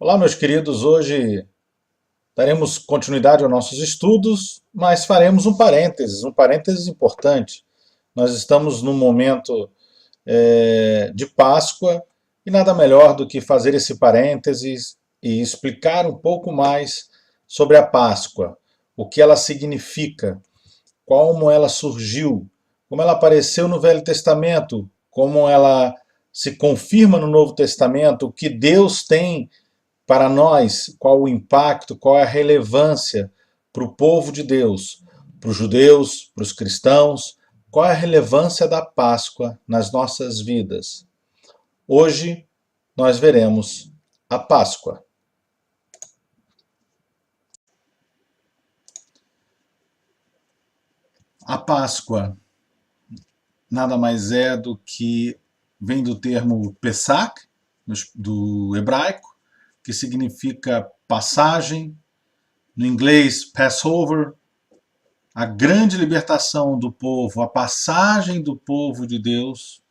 Olá, meus queridos. Hoje daremos continuidade aos nossos estudos, mas faremos um parênteses importante. Nós estamos num momento de Páscoa e nada melhor do que fazer esse parênteses e explicar um pouco mais sobre a Páscoa, o que ela significa, como ela surgiu, como ela apareceu no Velho Testamento, como ela se confirma no Novo Testamento, o que Deus tem para nós, qual o impacto, qual é a relevância para o povo de Deus, para os judeus, para os cristãos, qual é a relevância da Páscoa nas nossas vidas. Hoje nós veremos a Páscoa. A Páscoa nada mais é do que vem do termo Pesach, do hebraico, que significa passagem, no inglês Passover, a grande libertação do povo, a passagem do povo de Deus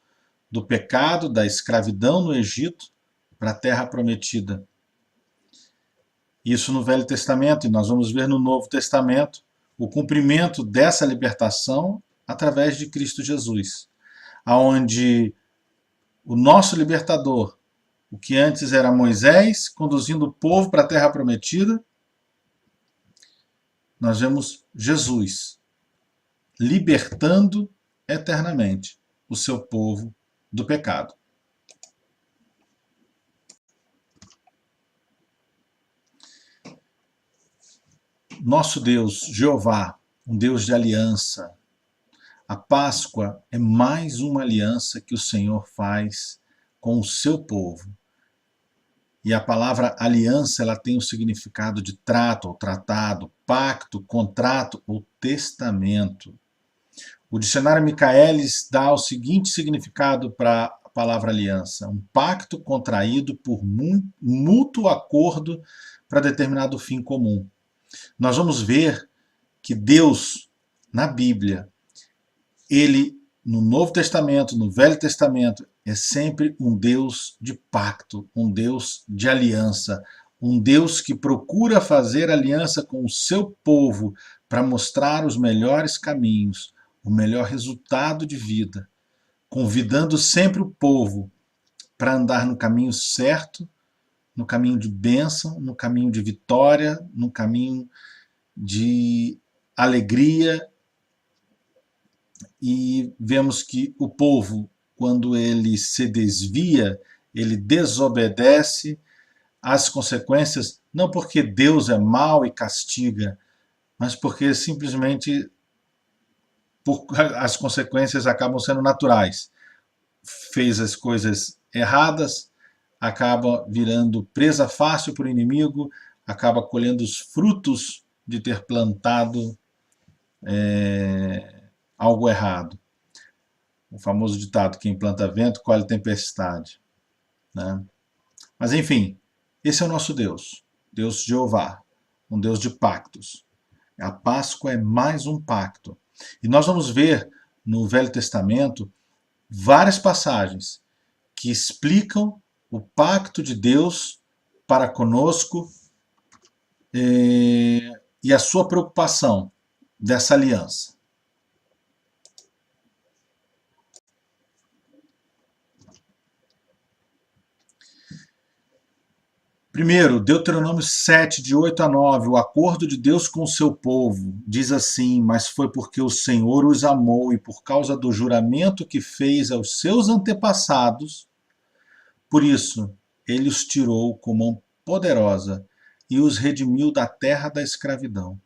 do pecado, da escravidão no Egito para a terra prometida. Isso no Velho Testamento, e nós vamos ver no Novo Testamento o cumprimento dessa libertação através de Cristo Jesus, aonde o nosso libertador, o que antes era Moisés, conduzindo o povo para a terra prometida, nós vemos Jesus libertando eternamente o seu povo do pecado. Nosso Deus, Jeová, um Deus de aliança. A Páscoa é mais uma aliança que o Senhor faz com o seu povo. E a palavra aliança, ela tem o significado de trato ou tratado, pacto, contrato ou testamento. O dicionário Michaelis dá o seguinte significado para a palavra aliança: um pacto contraído por mútuo acordo para determinado fim comum. Nós vamos ver que Deus, na Bíblia, ele, no Novo Testamento, no Velho Testamento, é sempre um Deus de pacto, um Deus de aliança, um Deus que procura fazer aliança com o seu povo para mostrar os melhores caminhos, o melhor resultado de vida, convidando sempre o povo para andar no caminho certo, no caminho de bênção, no caminho de vitória, no caminho de alegria. E vemos que o povo, quando ele se desvia, ele desobedece às consequências, não porque Deus é mau e castiga, mas porque simplesmente as consequências acabam sendo naturais. Fez as coisas erradas, acaba virando presa fácil para o inimigo, acaba colhendo os frutos de ter plantado algo errado. O famoso ditado: quem planta vento, colhe tempestade. Né? Mas enfim, esse é o nosso Deus, Deus Jeová, um Deus de pactos. A Páscoa é mais um pacto. E nós vamos ver no Velho Testamento várias passagens que explicam o pacto de Deus para conosco e a sua preocupação dessa aliança. Primeiro, Deuteronômio 7, de 8 a 9, o acordo de Deus com o seu povo, diz assim: mas foi porque o Senhor os amou e por causa do juramento que fez aos seus antepassados, por isso ele os tirou com mão poderosa e os redimiu da terra da escravidão,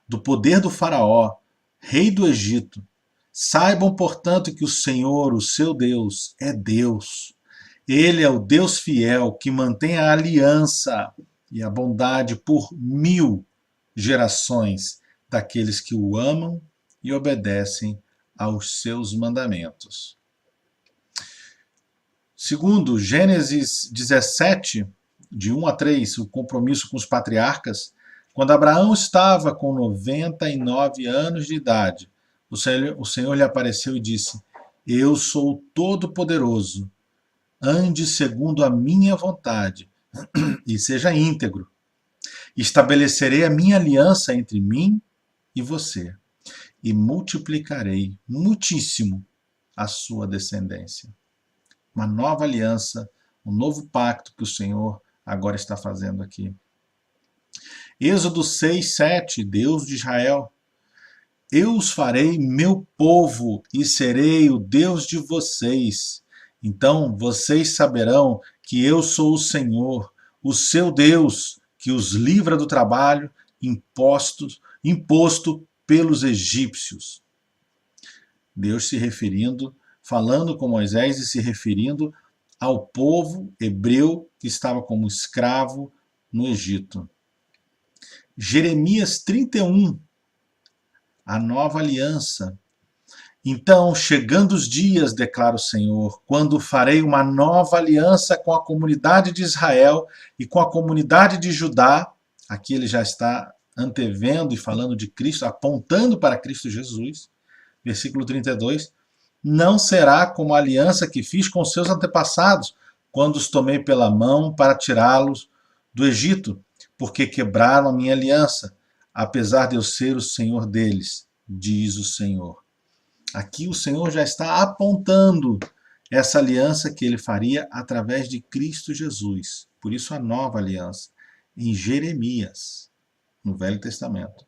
do poder do faraó, rei do Egito. Saibam, portanto, que o Senhor, o seu Deus, é Deus. Ele é o Deus fiel que mantém a aliança e a bondade por 1000 gerações daqueles que o amam e obedecem aos seus mandamentos. Segundo, Gênesis 17, de 1 a 3, o compromisso com os patriarcas, quando Abraão estava com 99 anos de idade, o Senhor lhe apareceu e disse: eu sou o Todo-Poderoso. Ande segundo a minha vontade e seja íntegro. Estabelecerei a minha aliança entre mim e você, e multiplicarei muitíssimo a sua descendência. Uma nova aliança, um novo pacto que o Senhor agora está fazendo aqui. Êxodo 6, 7, Deus de Israel: eu os farei meu povo e serei o Deus de vocês. Então vocês saberão que eu sou o Senhor, o seu Deus, que os livra do trabalho imposto pelos egípcios. Deus se referindo, falando com Moisés e se referindo ao povo hebreu que estava como escravo no Egito. Jeremias 31, a nova aliança. Então, chegando os dias, declara o Senhor, quando farei uma nova aliança com a comunidade de Israel e com a comunidade de Judá. Aqui ele já está antevendo e falando de Cristo, apontando para Cristo Jesus. Versículo 32. Não será como a aliança que fiz com seus antepassados, quando os tomei pela mão para tirá-los do Egito, porque quebraram a minha aliança, apesar de eu ser o Senhor deles, diz o Senhor. Aqui o Senhor já está apontando essa aliança que ele faria através de Cristo Jesus. Por isso a nova aliança, em Jeremias, no Velho Testamento.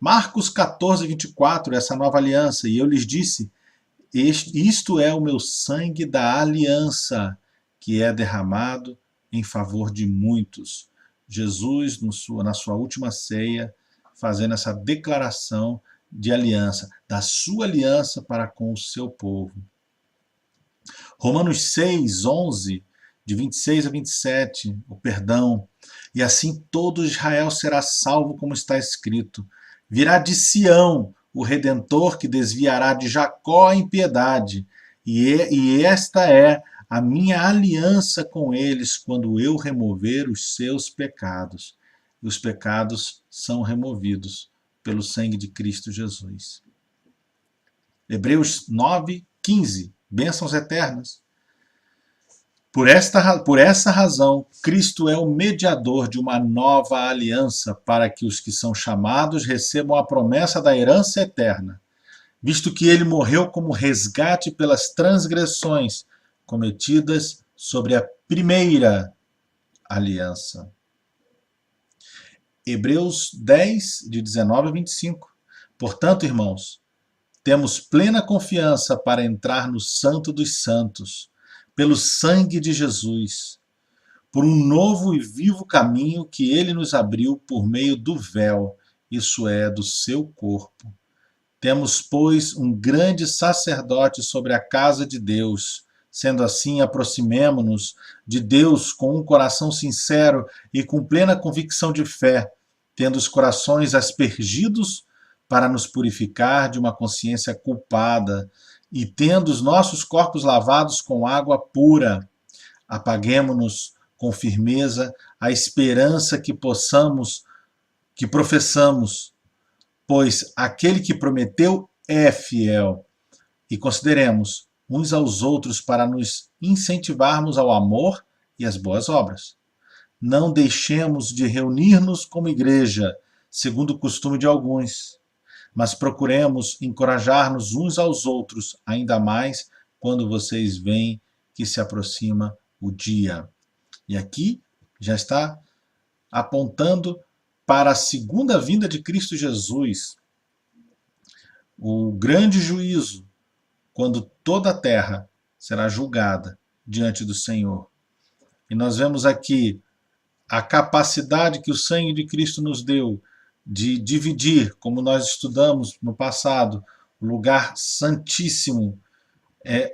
Marcos 14, 24, essa nova aliança. E eu lhes disse, isto é o meu sangue da aliança, que é derramado em favor de muitos. Jesus, na sua última ceia, fazendo essa declaração de aliança, da sua aliança para com o seu povo. Romanos 6, 11, de 26 a 27, o perdão. E assim todo Israel será salvo, como está escrito. Virá de Sião o Redentor que desviará de Jacó a impiedade. E esta é a minha aliança com eles quando eu remover os seus pecados. E os pecados são removidos pelo sangue de Cristo Jesus. Hebreus 9, 15. Bênçãos eternas. Por essa razão, Cristo é o mediador de uma nova aliança para que os que são chamados recebam a promessa da herança eterna, visto que ele morreu como resgate pelas transgressões cometidas sobre a primeira aliança. Hebreus 10, de 19 a 25. Portanto, irmãos, temos plena confiança para entrar no Santo dos Santos, pelo sangue de Jesus, por um novo e vivo caminho que ele nos abriu por meio do véu, isso é, do seu corpo. Temos, pois, um grande sacerdote sobre a casa de Deus. Sendo assim, aproximemo-nos de Deus com um coração sincero e com plena convicção de fé, tendo os corações aspergidos para nos purificar de uma consciência culpada, e tendo os nossos corpos lavados com água pura. Apaguemo-nos com firmeza a esperança que professamos, pois aquele que prometeu é fiel. E consideremos uns aos outros para nos incentivarmos ao amor e às boas obras. Não deixemos de reunir-nos como igreja, segundo o costume de alguns, mas procuremos encorajar-nos uns aos outros, ainda mais quando vocês veem que se aproxima o dia. E aqui já está apontando para a segunda vinda de Cristo Jesus, o grande juízo, quando toda a terra será julgada diante do Senhor. E nós vemos aqui a capacidade que o sangue de Cristo nos deu de dividir, como nós estudamos no passado, o lugar santíssimo,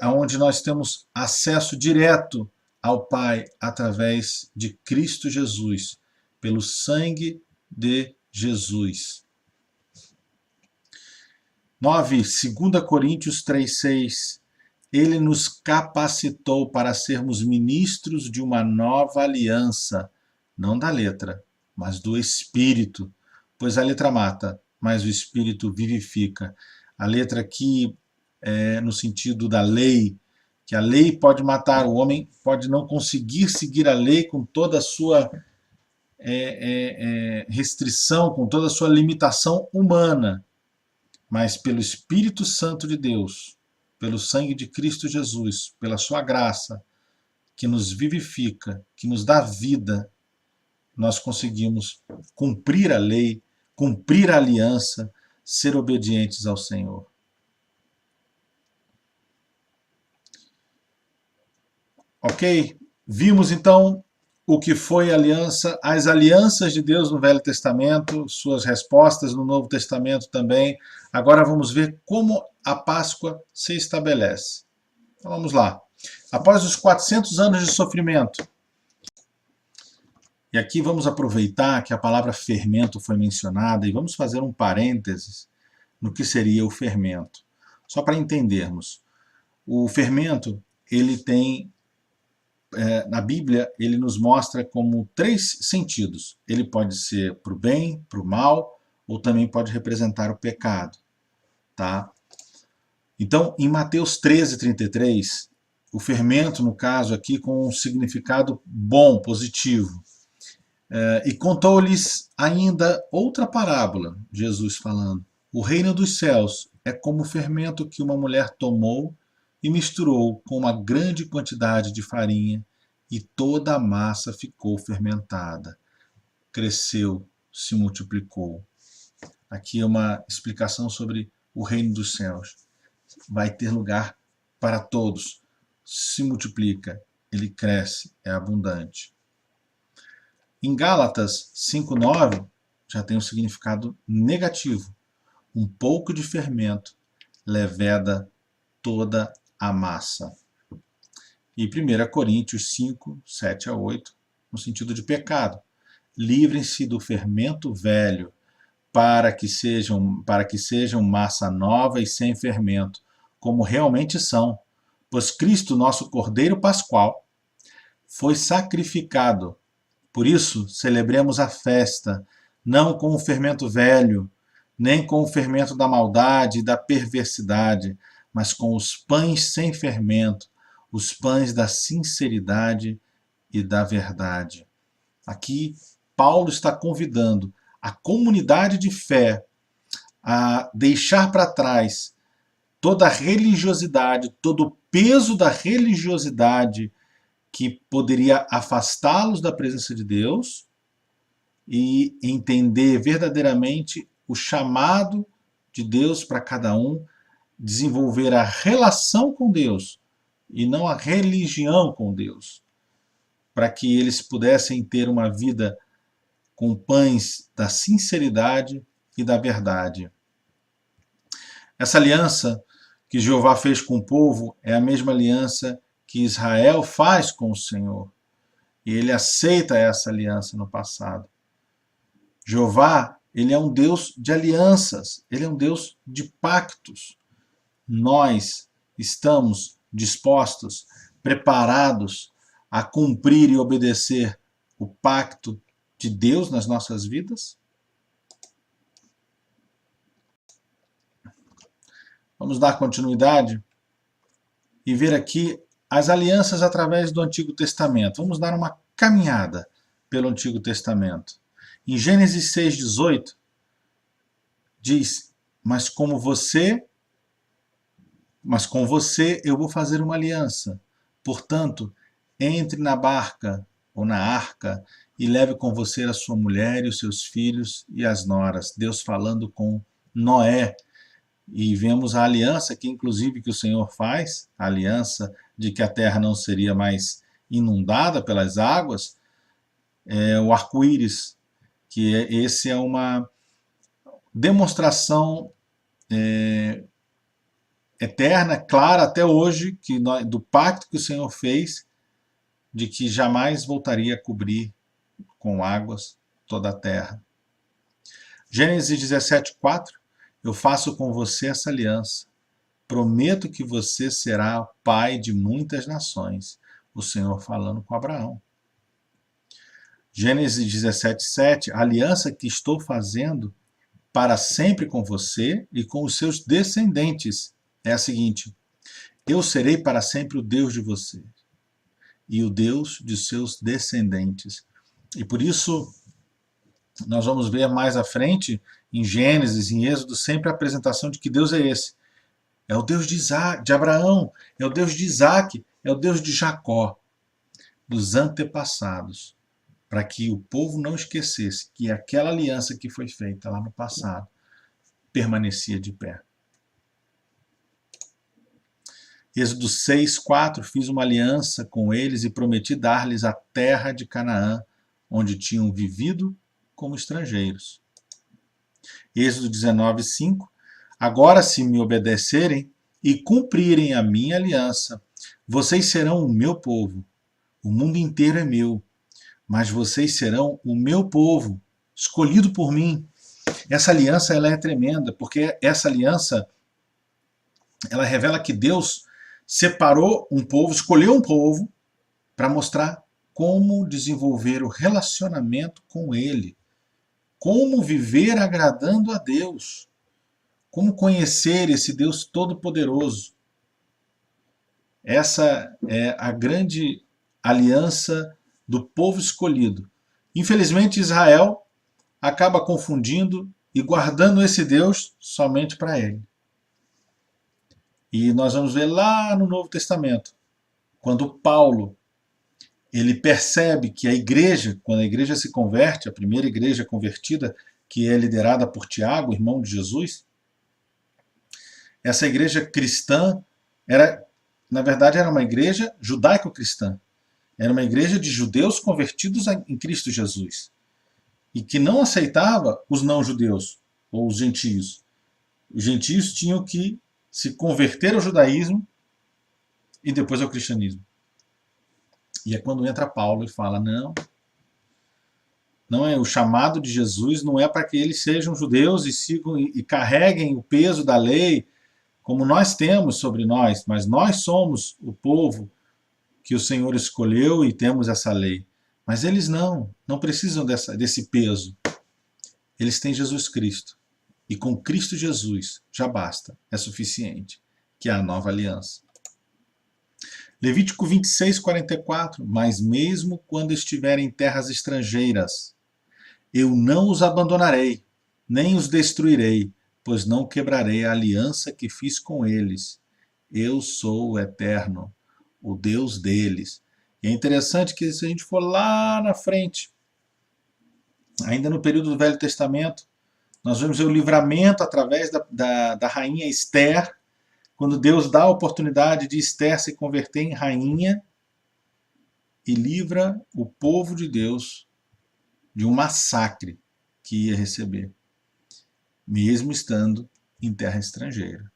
onde nós temos acesso direto ao Pai através de Cristo Jesus, pelo sangue de Jesus. 9. 2 Coríntios 3,6. Ele nos capacitou para sermos ministros de uma nova aliança, não da letra, mas do Espírito, pois a letra mata, mas o Espírito vivifica. A letra aqui é no sentido da lei, que a lei pode matar, o homem pode não conseguir seguir a lei com toda a sua restrição, com toda a sua limitação humana, mas pelo Espírito Santo de Deus, pelo sangue de Cristo Jesus, pela sua graça, que nos vivifica, que nos dá vida, nós conseguimos cumprir a lei, cumprir a aliança, ser obedientes ao Senhor. Ok? Vimos então o que foi a aliança, as alianças de Deus no Velho Testamento, suas respostas no Novo Testamento também. Agora vamos ver como a Páscoa se estabelece. Então vamos lá. Após os 400 anos de sofrimento, e aqui vamos aproveitar que a palavra fermento foi mencionada e vamos fazer um parênteses no que seria o fermento. Só para entendermos. O fermento, ele tem, na Bíblia, ele nos mostra como 3 sentidos. Ele pode ser para o bem, para o mal, ou também pode representar o pecado. Tá? Então, em Mateus 13:33, o fermento, no caso aqui, com um significado bom, positivo. E contou-lhes ainda outra parábola, Jesus falando. O reino dos céus é como o fermento que uma mulher tomou e misturou com uma grande quantidade de farinha, e toda a massa ficou fermentada. Cresceu, se multiplicou. Aqui é uma explicação sobre o reino dos céus. Vai ter lugar para todos. Se multiplica, ele cresce, é abundante. Em Gálatas 5:9 já tem um significado negativo. Um pouco de fermento leveda toda a massa. E 1 Coríntios 5:7-8, no sentido de pecado. Livrem-se do fermento velho, para que sejam massa nova e sem fermento, como realmente são. Pois Cristo, nosso Cordeiro Pascual, foi sacrificado. Por isso, celebremos a festa, não com o fermento velho, nem com o fermento da maldade e da perversidade, mas com os pães sem fermento, os pães da sinceridade e da verdade. Aqui, Paulo está convidando a comunidade de fé a deixar para trás toda a religiosidade, todo o peso da religiosidade que poderia afastá-los da presença de Deus e entender verdadeiramente o chamado de Deus para cada um, desenvolver a relação com Deus e não a religião com Deus, para que eles pudessem ter uma vida com pães da sinceridade e da verdade. Essa aliança que Jeová fez com o povo é a mesma aliança que Israel faz com o Senhor. E ele aceita essa aliança no passado. Jeová, ele é um Deus de alianças, ele é um Deus de pactos. Nós estamos dispostos, preparados a cumprir e obedecer o pacto de Deus nas nossas vidas? Vamos dar continuidade e ver aqui as alianças através do Antigo Testamento. Vamos dar uma caminhada pelo Antigo Testamento. Em Gênesis 6:18, diz: Mas com você eu vou fazer uma aliança. Portanto, entre na barca ou na arca e leve com você a sua mulher e os seus filhos e as noras. Deus falando com Noé. E vemos a aliança que, inclusive, que o Senhor faz, a aliança de que a terra não seria mais inundada pelas águas, o arco-íris, que esse é uma demonstração eterna, clara até hoje, do pacto que o Senhor fez, de que jamais voltaria a cobrir com águas toda a terra. Gênesis 17:4, eu faço com você essa aliança. Prometo que você será pai de muitas nações. O Senhor falando com Abraão. Gênesis 17:7, a aliança que estou fazendo para sempre com você e com os seus descendentes é a seguinte: Eu serei para sempre o Deus de vocês e o Deus de seus descendentes. E por isso nós vamos ver mais à frente, em Gênesis, em Êxodo, sempre a apresentação de que Deus é esse. É o Deus de Isaac, de Abraão, é o Deus de Isaac, é o Deus de Jacó, dos antepassados, para que o povo não esquecesse que aquela aliança que foi feita lá no passado permanecia de pé. Êxodo 6:4, fiz uma aliança com eles e prometi dar-lhes a terra de Canaã, onde tinham vivido como estrangeiros. Êxodo 19:5, agora se me obedecerem e cumprirem a minha aliança, vocês serão o meu povo. O mundo inteiro é meu, mas vocês serão o meu povo, escolhido por mim. Essa aliança ela é tremenda, porque essa aliança ela revela que Deus separou um povo, escolheu um povo para mostrar como desenvolver o relacionamento com Ele, como viver agradando a Deus, como conhecer esse Deus todo-poderoso. Essa é a grande aliança do povo escolhido. Infelizmente, Israel acaba confundindo e guardando esse Deus somente para ele. E nós vamos ver lá no Novo Testamento, quando Paulo ele percebe que a igreja, quando a igreja se converte, a primeira igreja convertida, que é liderada por Tiago, irmão de Jesus, essa igreja cristã na verdade, era uma igreja judaico-cristã. Era uma igreja de judeus convertidos em Cristo Jesus. E que não aceitava os não-judeus, ou os gentios. Os gentios tinham que se converter ao judaísmo e depois ao cristianismo. E é quando entra Paulo e fala, não é o chamado de Jesus, não é para que eles sejam judeus e sigam e carreguem o peso da lei, como nós temos sobre nós, mas nós somos o povo que o Senhor escolheu e temos essa lei. Mas eles não precisam desse peso. Eles têm Jesus Cristo. E com Cristo Jesus já basta, é suficiente, que é a nova aliança. Levítico 26:44, mas mesmo quando estiverem em terras estrangeiras, eu não os abandonarei, nem os destruirei, pois não quebrarei a aliança que fiz com eles. Eu sou o Eterno, o Deus deles. E é interessante que se a gente for lá na frente, ainda no período do Velho Testamento, nós vamos ver o livramento através da rainha Esther, quando Deus dá a oportunidade de Esther se converter em rainha e livra o povo de Deus de um massacre que ia receber, mesmo estando em terra estrangeira.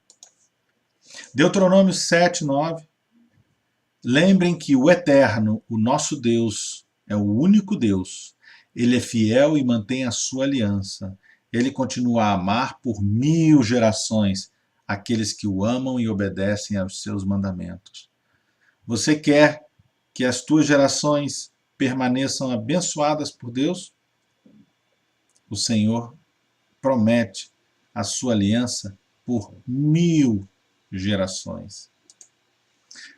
Deuteronômio 7:9. Lembrem que o Eterno, o nosso Deus, é o único Deus. Ele é fiel e mantém a sua aliança. Ele continua a amar por 1000 gerações aqueles que o amam e obedecem aos seus mandamentos. Você quer que as tuas gerações permaneçam abençoadas por Deus? O Senhor promete a sua aliança por 1000 gerações.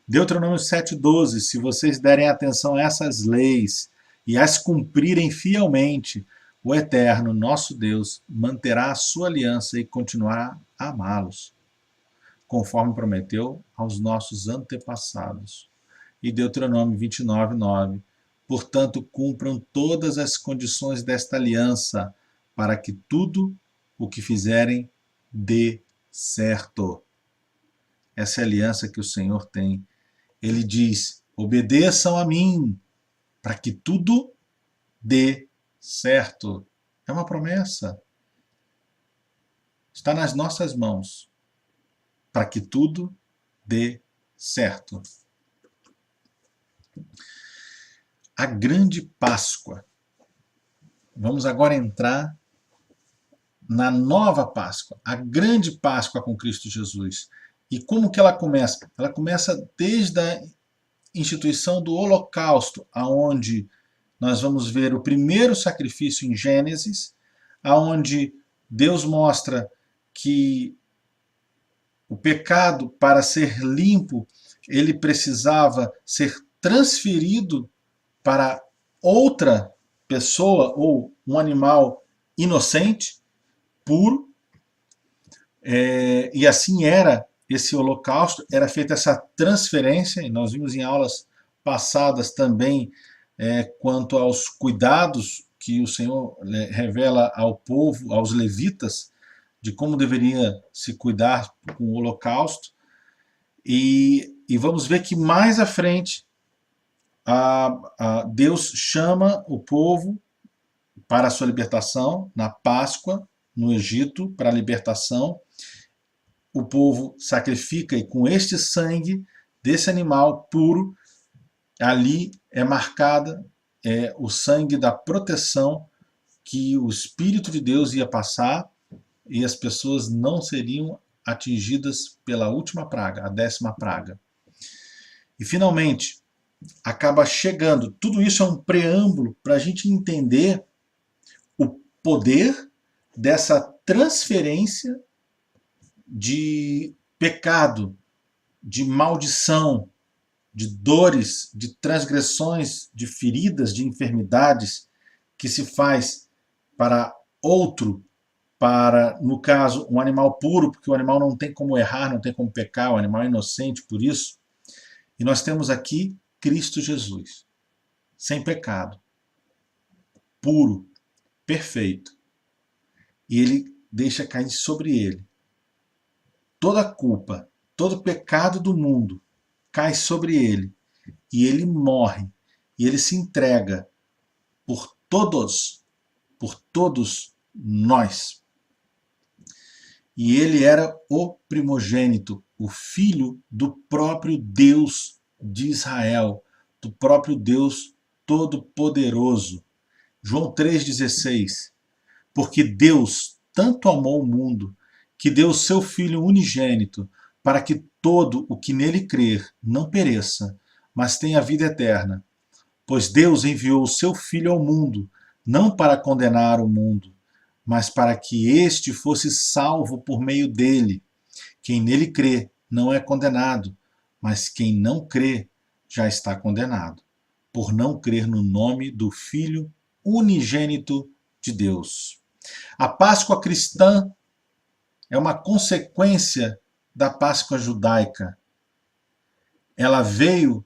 Deuteronômio 7:12, se vocês derem atenção a essas leis e as cumprirem fielmente, o Eterno, nosso Deus, manterá a sua aliança e continuará a amá-los, conforme prometeu aos nossos antepassados. E Deuteronômio 29:9, portanto, cumpram todas as condições desta aliança, para que tudo o que fizerem dê certo. Essa é a aliança que o Senhor tem. Ele diz, obedeçam a mim, para que tudo dê certo. É uma promessa. Está nas nossas mãos, para que tudo dê certo. A grande Páscoa. Vamos agora entrar na nova Páscoa, a grande Páscoa com Cristo Jesus. E como que ela começa? Ela começa desde a instituição do Holocausto, aonde nós vamos ver o primeiro sacrifício em Gênesis, aonde Deus mostra que O pecado, para ser limpo, ele precisava ser transferido para outra pessoa ou um animal inocente, puro, e assim era esse holocausto, era feita essa transferência, e nós vimos em aulas passadas também quanto aos cuidados que o Senhor revela ao povo, aos levitas, de como deveria se cuidar com o holocausto. E vamos ver que mais à frente Deus chama o povo para a sua libertação, na Páscoa, no Egito, para a libertação. O povo sacrifica e com este sangue desse animal puro, ali é marcada o sangue da proteção que o Espírito de Deus ia passar e as pessoas não seriam atingidas pela última praga, a 10ª praga. E finalmente, acaba chegando, tudo isso é um preâmbulo para a gente entender o poder dessa transferência de pecado, de maldição, de dores, de transgressões, de feridas, de enfermidades que se faz para outro, para, no caso, um animal puro, porque o animal não tem como errar, não tem como pecar, o animal é inocente por isso. E nós temos aqui Cristo Jesus, sem pecado, puro, perfeito. E ele deixa cair sobre ele toda a culpa, todo o pecado do mundo cai sobre ele. E ele morre. E ele se entrega por todos nós. E ele era o primogênito, o filho do próprio Deus de Israel, do próprio Deus Todo-Poderoso. João 3,16. Porque Deus tanto amou o mundo, que deu o seu Filho unigênito, para que todo o que nele crer não pereça, mas tenha vida eterna. Pois Deus enviou o seu Filho ao mundo, não para condenar o mundo, mas para que este fosse salvo por meio dele. Quem nele crê não é condenado, mas quem não crê já está condenado, por não crer no nome do Filho unigênito de Deus. A Páscoa cristã é uma consequência da Páscoa judaica. Ela veio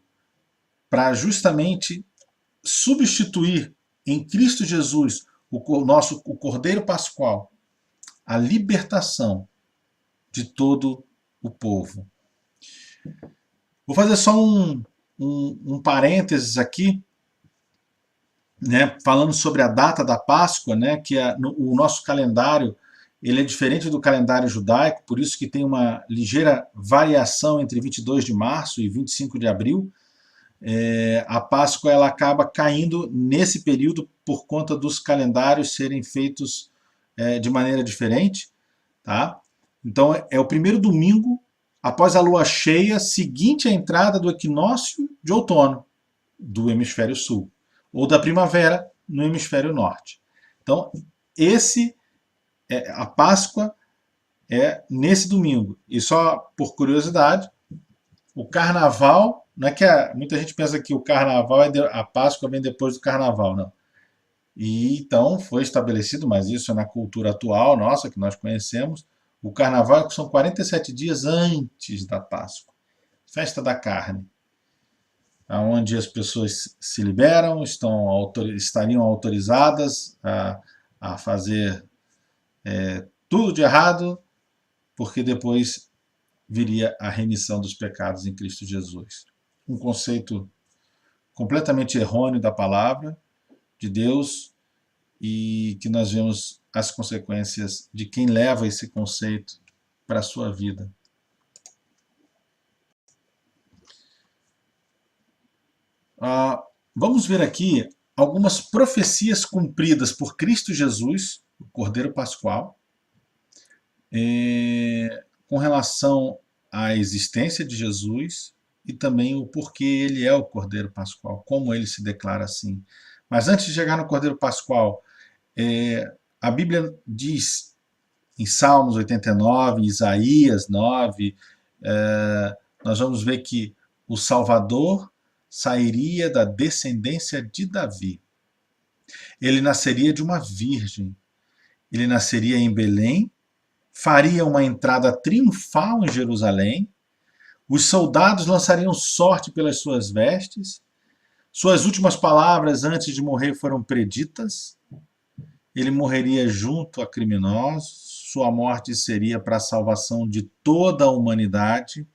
para justamente substituir em Cristo Jesus o Cordeiro Pascual, a libertação de todo o povo. Vou fazer só um parênteses aqui, né, falando sobre a data da Páscoa, né, que o nosso calendário ele é diferente do calendário judaico, por isso que tem uma ligeira variação entre 22 de março e 25 de abril. A Páscoa ela acaba caindo nesse período por conta dos calendários serem feitos de maneira diferente. Tá? Então é o primeiro domingo após a lua cheia, seguinte à entrada do equinócio de outono do hemisfério sul, ou da primavera no hemisfério norte. Então, a Páscoa é nesse domingo. E só por curiosidade, o carnaval, não é que muita gente pensa que o carnaval a Páscoa vem depois do carnaval, não. E então foi estabelecido, mas isso é na cultura atual, nossa, que nós conhecemos, o carnaval são 47 dias antes da Páscoa, festa da carne, onde as pessoas se liberam, estariam autorizadas a fazer tudo de errado, porque depois viria a remissão dos pecados em Cristo Jesus. Um conceito completamente errôneo da palavra de Deus e que nós vemos as consequências de quem leva esse conceito para a sua vida. Vamos ver aqui algumas profecias cumpridas por Cristo Jesus, o Cordeiro Pascual, com relação à existência de Jesus e também o porquê ele é o Cordeiro Pascual, como ele se declara assim. Mas antes de chegar no Cordeiro Pascual, a Bíblia diz em Salmos 89, Isaías 9, nós vamos ver que o Salvador sairia da descendência de Davi. Ele nasceria de uma virgem. Ele nasceria em Belém, faria uma entrada triunfal em Jerusalém, os soldados lançariam sorte pelas suas vestes, suas últimas palavras antes de morrer foram preditas, ele morreria junto a criminosos, sua morte seria para a salvação de toda a humanidade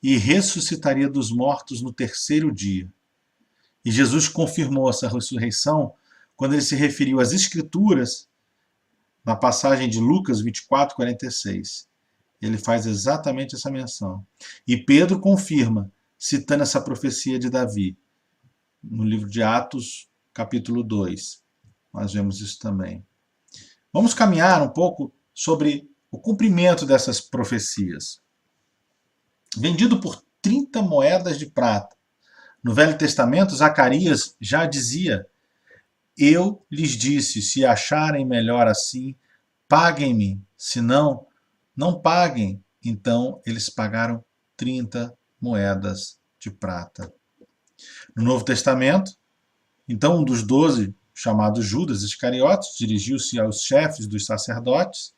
e ressuscitaria dos mortos no terceiro dia. E Jesus confirmou essa ressurreição quando ele se referiu às Escrituras, na passagem de Lucas 24, 46. Ele faz exatamente essa menção. E Pedro confirma, citando essa profecia de Davi, no livro de Atos, capítulo 2. Nós vemos isso também. Vamos caminhar um pouco sobre o cumprimento dessas profecias. Vendido por 30 moedas de prata. No Velho Testamento, Zacarias já dizia: eu lhes disse, se acharem melhor assim, paguem-me, senão, não paguem. Então, eles pagaram 30 moedas de prata. No Novo Testamento, então um dos 12, chamado Judas Iscariotes, dirigiu-se aos chefes dos sacerdotes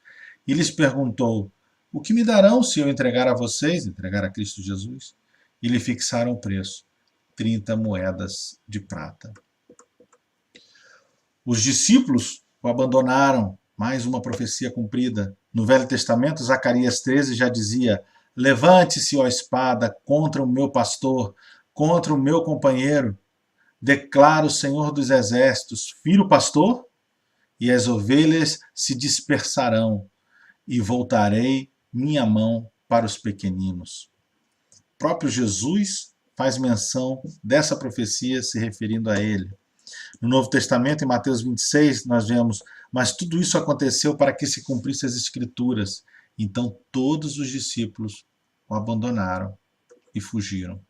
e lhes perguntou: o que me darão se eu entregar a vocês, entregar a Cristo Jesus? E lhe fixaram o preço, 30 moedas de prata. Os discípulos o abandonaram, mais uma profecia cumprida. No Velho Testamento, Zacarias 13 já dizia: levante-se, ó espada, contra o meu pastor, contra o meu companheiro. Declara o Senhor dos Exércitos: fira o pastor, e as ovelhas se dispersarão, e voltarei minha mão para os pequeninos. O próprio Jesus faz menção dessa profecia se referindo a ele. No Novo Testamento, em Mateus 26, nós vemos: mas tudo isso aconteceu para que se cumprissem as Escrituras. Então todos os discípulos o abandonaram e fugiram.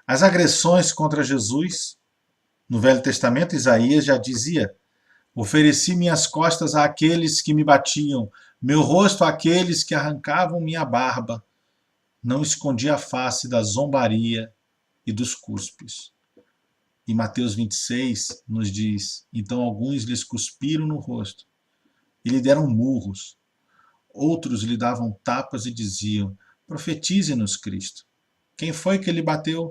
As agressões contra Jesus, no Velho Testamento, Isaías já dizia: ofereci minhas costas àqueles que me batiam, meu rosto àqueles que arrancavam minha barba. Não escondi a face da zombaria e dos cuspes. E Mateus 26 nos diz: então alguns lhes cuspiram no rosto e lhe deram murros. Outros lhe davam tapas e diziam: profetize-nos, Cristo. Quem foi que lhe bateu?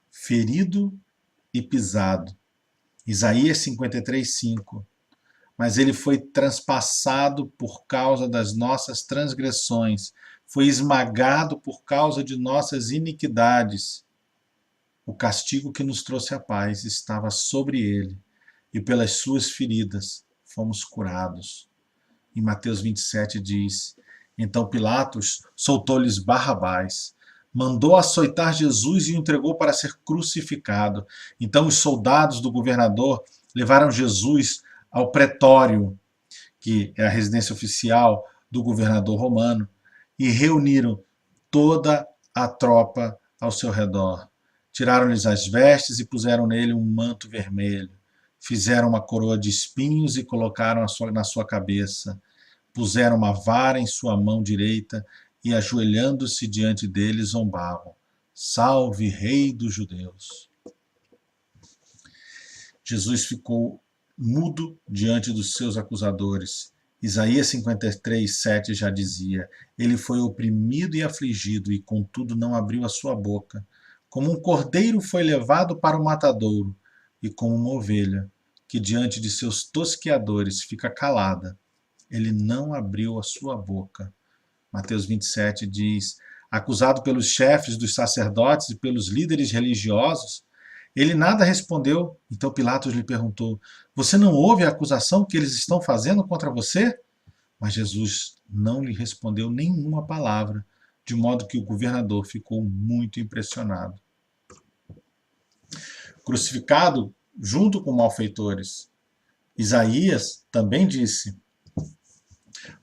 Ferido e pisado. Isaías 53, 5. Mas ele foi transpassado por causa das nossas transgressões, foi esmagado por causa de nossas iniquidades. O castigo que nos trouxe a paz estava sobre ele, e pelas suas feridas fomos curados. Em Mateus 27 diz: então Pilatos soltou-lhes Barrabás, mandou açoitar Jesus e o entregou para ser crucificado. Então os soldados do governador levaram Jesus ao pretório, que é a residência oficial do governador romano, e reuniram toda a tropa ao seu redor. Tiraram-lhes as vestes e puseram nele um manto vermelho. Fizeram uma coroa de espinhos e colocaram na sua cabeça. Puseram uma vara em sua mão direita e, ajoelhando-se diante dele, zombavam: salve, Rei dos Judeus! Jesus ficou mudo diante dos seus acusadores. Isaías 53, 7 já dizia: ele foi oprimido e afligido, e contudo não abriu a sua boca. Como um cordeiro foi levado para o matadouro, e como uma ovelha que diante de seus tosqueadores fica calada, ele não abriu a sua boca. Mateus 27 diz: acusado pelos chefes dos sacerdotes e pelos líderes religiosos, ele nada respondeu. Então Pilatos lhe perguntou: você não ouve a acusação que eles estão fazendo contra você? Mas Jesus não lhe respondeu nenhuma palavra, de modo que o governador ficou muito impressionado. Crucificado junto com malfeitores, Isaías também disse: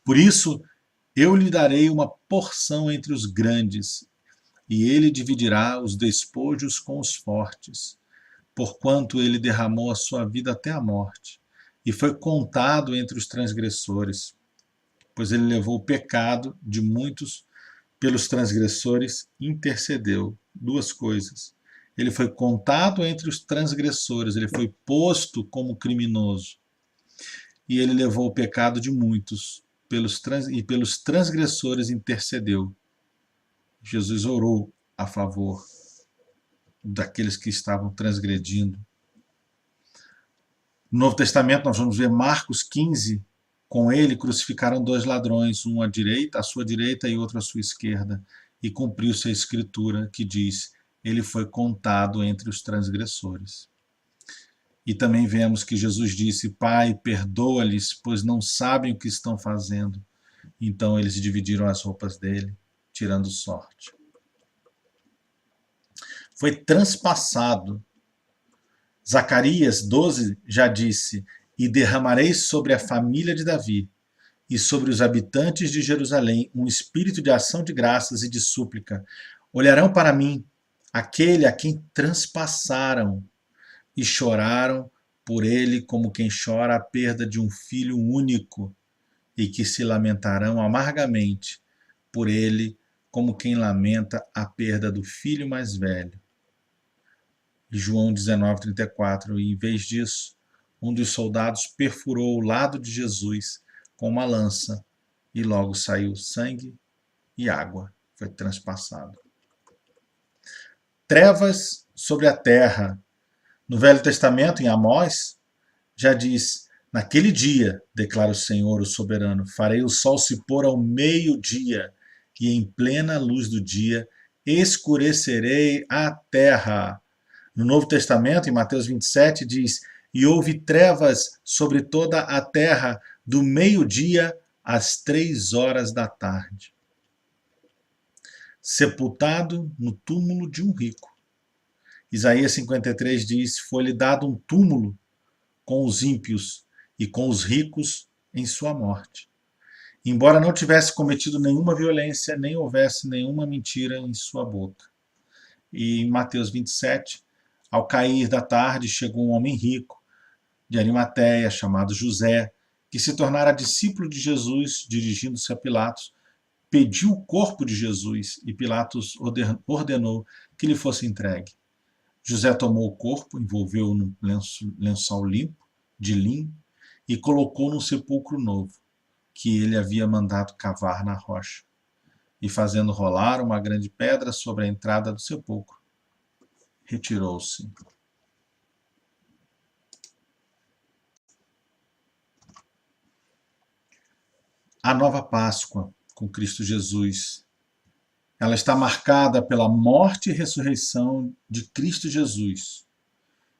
por isso eu lhe darei uma porção entre os grandes, e ele dividirá os despojos com os fortes, porquanto ele derramou a sua vida até a morte, e foi contado entre os transgressores, pois ele levou o pecado de muitos, pelos transgressores intercedeu. Duas coisas. Ele foi contado entre os transgressores, ele foi posto como criminoso. E ele levou o pecado de muitos, e pelos transgressores intercedeu. Jesus orou a favor daqueles que estavam transgredindo. No Novo Testamento nós vamos ver Marcos 15, com ele crucificaram dois ladrões, um à sua direita e outro à sua esquerda, e cumpriu-se a escritura que diz, ele foi contado entre os transgressores. E também vemos que Jesus disse, Pai, perdoa-lhes, pois não sabem o que estão fazendo. Então eles dividiram as roupas dele, tirando sorte. Foi transpassado. Zacarias 12 já disse, e derramarei sobre a família de Davi e sobre os habitantes de Jerusalém um espírito de ação de graças e de súplica. Olharão para mim, aquele a quem transpassaram, e choraram por ele como quem chora a perda de um filho único, e que se lamentarão amargamente por ele como quem lamenta a perda do filho mais velho. João 19:34, e em vez disso, um dos soldados perfurou o lado de Jesus com uma lança, e logo saiu sangue e água, foi transpassado. Trevas sobre a terra. No Velho Testamento, em Amós, já diz, naquele dia, declara o Senhor, o soberano, farei o sol se pôr ao meio-dia, e em plena luz do dia escurecerei a terra. No Novo Testamento, em Mateus 27, diz, e houve trevas sobre toda a terra, do meio-dia às 3 horas da tarde. Sepultado no túmulo de um rico. Isaías 53 diz, foi-lhe dado um túmulo com os ímpios e com os ricos em sua morte. Embora não tivesse cometido nenhuma violência, nem houvesse nenhuma mentira em sua boca. E em Mateus 27, ao cair da tarde, chegou um homem rico, de Arimateia, chamado José, que se tornara discípulo de Jesus, dirigindo-se a Pilatos, pediu o corpo de Jesus e Pilatos ordenou que lhe fosse entregue. José tomou o corpo, envolveu-o num lençol limpo, de linho, e colocou num sepulcro novo, que ele havia mandado cavar na rocha, e fazendo rolar uma grande pedra sobre a entrada do sepulcro, retirou-se. A nova Páscoa com Cristo Jesus, ela está marcada pela morte e ressurreição de Cristo Jesus.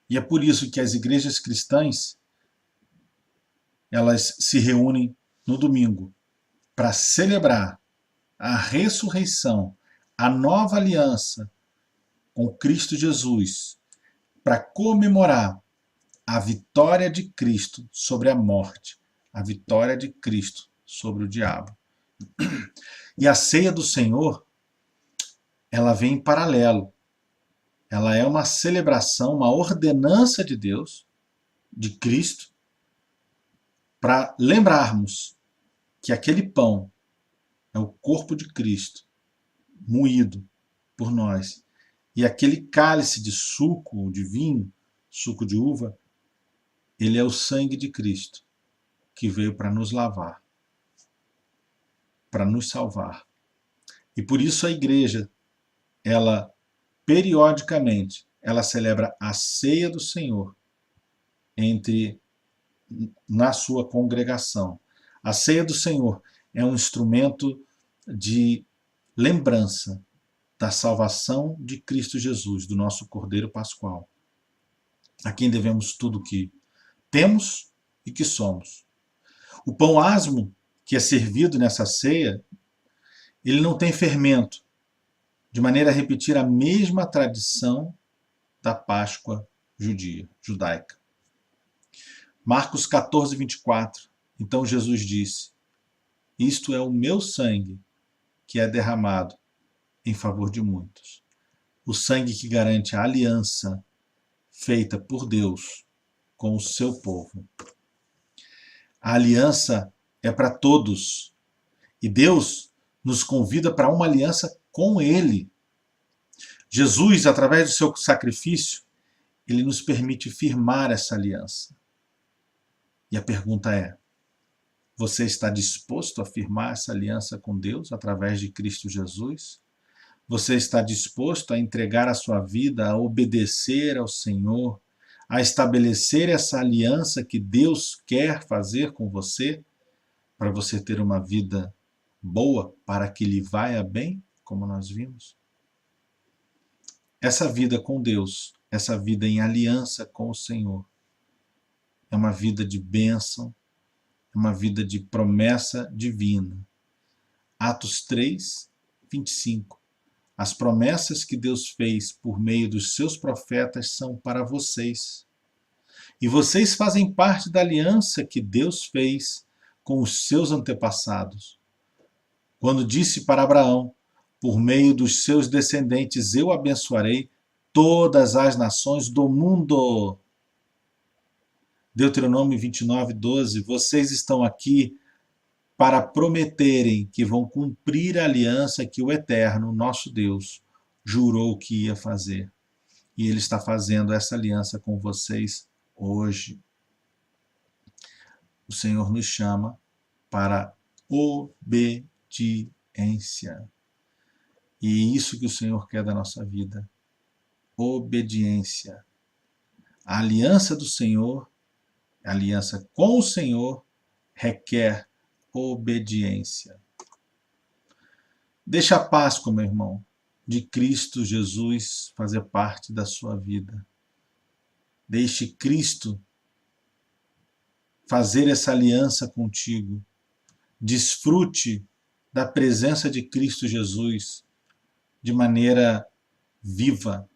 E é por isso que as igrejas cristãs, elas se reúnem no domingo para celebrar a ressurreição, a nova aliança com Cristo Jesus, para comemorar a vitória de Cristo sobre a morte, a vitória de Cristo sobre o diabo. E a ceia do Senhor, ela vem em paralelo. Ela é uma celebração, uma ordenança de Deus, de Cristo, para lembrarmos que aquele pão é o corpo de Cristo, moído por nós. E aquele cálice de suco de vinho, suco de uva, ele é o sangue de Cristo, que veio para nos lavar, para nos salvar. E por isso a igreja, ela periodicamente, ela celebra a ceia do Senhor na sua congregação. A ceia do Senhor é um instrumento de lembrança da salvação de Cristo Jesus, do nosso Cordeiro Pascual, a quem devemos tudo o que temos e que somos. O pão asmo que é servido nessa ceia, ele não tem fermento, de maneira a repetir a mesma tradição da Páscoa judaica. Marcos 14, 24. Então Jesus disse, isto é o meu sangue que é derramado em favor de muitos. O sangue que garante a aliança feita por Deus com o seu povo. A aliança é para todos. E Deus nos convida para uma aliança com Ele. Jesus, através do seu sacrifício, ele nos permite firmar essa aliança. E a pergunta é: você está disposto a firmar essa aliança com Deus através de Cristo Jesus? Você está disposto a entregar a sua vida, a obedecer ao Senhor, a estabelecer essa aliança que Deus quer fazer com você, para você ter uma vida boa, para que lhe vaia bem, como nós vimos? Essa vida com Deus, essa vida em aliança com o Senhor, é uma vida de bênção, é uma vida de promessa divina. Atos 3, 25. As promessas que Deus fez por meio dos seus profetas são para vocês. E vocês fazem parte da aliança que Deus fez com os seus antepassados. Quando disse para Abraão: por meio dos seus descendentes eu abençoarei todas as nações do mundo. Deuteronômio 29, 12. Vocês estão aqui para prometerem que vão cumprir a aliança que o Eterno, nosso Deus, jurou que ia fazer. E Ele está fazendo essa aliança com vocês hoje. O Senhor nos chama para obediência. E é isso que o Senhor quer da nossa vida. Obediência. A aliança do Senhor, a aliança com o Senhor, requer obediência. Deixa a Páscoa, meu irmão, de Cristo Jesus fazer parte da sua vida. Deixe Cristo fazer essa aliança contigo. Desfrute da presença de Cristo Jesus de maneira viva,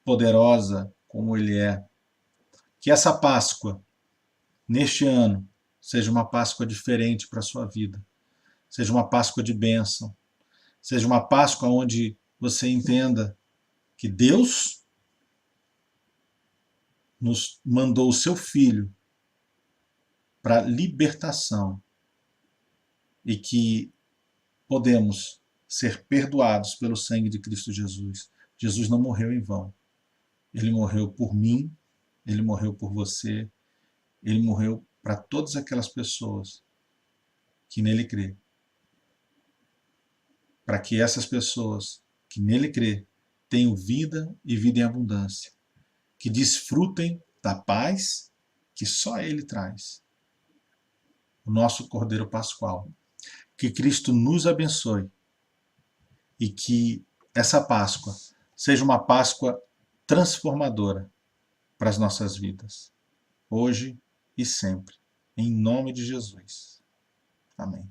poderosa, como Ele é. Que essa Páscoa, neste ano, seja uma Páscoa diferente para a sua vida. Seja uma Páscoa de bênção. Seja uma Páscoa onde você entenda que Deus nos mandou o seu Filho para libertação e que podemos ser perdoados pelo sangue de Cristo Jesus. Jesus não morreu em vão. Ele morreu por mim, ele morreu por você, ele morreu para todas aquelas pessoas que nele crê. Para que essas pessoas que nele crê tenham vida e vida em abundância. Que desfrutem da paz que só ele traz. O nosso Cordeiro Pascual. Que Cristo nos abençoe e que essa Páscoa seja uma Páscoa transformadora para as nossas vidas, hoje e sempre, em nome de Jesus. Amém.